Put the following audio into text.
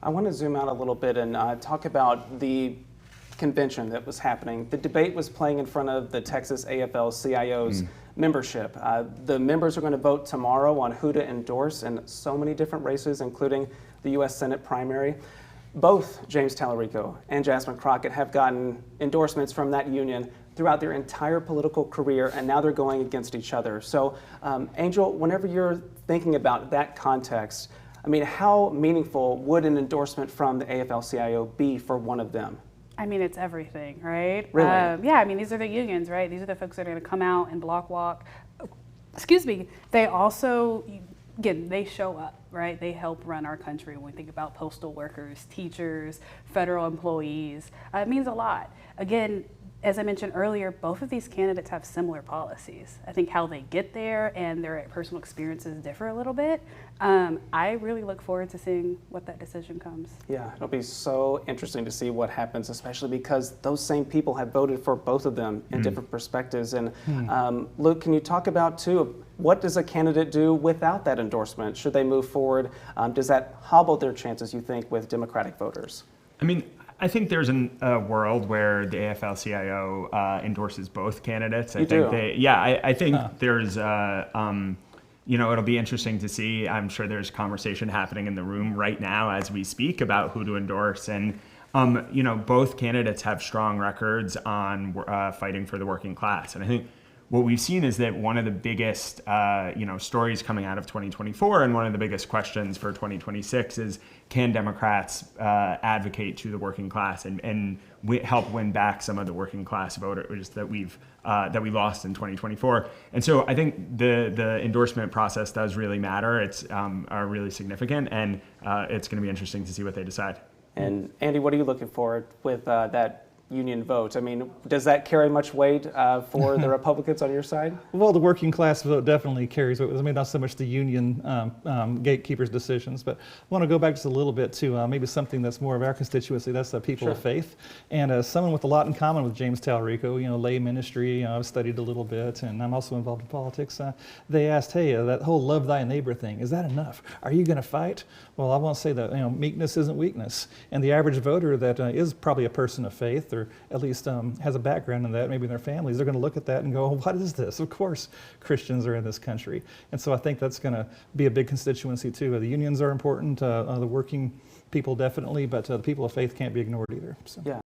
I want to zoom out a little bit and talk about the convention that was happening. The debate was playing in front of the Texas AFL-CIO's membership. The members are going to vote tomorrow on who to endorse in so many different races, including the U.S. Senate primary. Both James Talarico and Jasmine Crockett have gotten endorsements from that union throughout their entire political career, and now they're going against each other. So, Angel, whenever you're thinking about that context, I mean, how meaningful would an endorsement from the AFL-CIO be for one of them? I mean, it's everything, right? Really? Yeah, I mean, these are the unions, right? These are the folks that are going to come out and block walk. Excuse me. They also, again, they show up, right? They help run our country. When we think about postal workers, teachers, federal employees, it means a lot. Again, as I mentioned earlier, both of these candidates have similar policies. I think how they get there and their personal experiences differ a little bit. I really look forward to seeing what that decision comes. Yeah, it'll be so interesting to see what happens, especially because those same people have voted for both of them in different perspectives. And Luke, can you talk about, too, what does a candidate do without that endorsement? Should they move forward? Does that hobble their chances, you think, with Democratic voters? I mean, I think there's a world where the AFL-CIO endorses both candidates. I think there's, it'll be interesting to see. I'm sure there's conversation happening in the room right now as we speak about who to endorse. And, both candidates have strong records on fighting for the working class. And I think what we've seen is that one of the biggest, stories coming out of 2024 and one of the biggest questions for 2026 is, can Democrats advocate to the working class and help win back some of the working class voters that we lost in 2024? And so I think the endorsement process does really matter. It's really significant, and it's going to be interesting to see what they decide. And Andy, what are you looking for with that union vote? I mean, does that carry much weight for the Republicans on your side? Well, the working class vote definitely carries weight. I mean, not so much the union gatekeepers' decisions, but I want to go back just a little bit to maybe something that's more of our constituency. That's the people of faith. And as someone with a lot in common with James Talarico, lay ministry, I've studied a little bit, and I'm also involved in politics. They asked, hey, that whole love thy neighbor thing, is that enough? Are you going to fight? Well, I want to say that meekness isn't weakness. And the average voter that is probably a person of faith, or at least has a background in that, maybe in their families, they're going to look at that and go, oh, what is this? Of course Christians are in this country. And so I think that's going to be a big constituency too. The unions are important, the working people definitely, but the people of faith can't be ignored either. So. Yeah.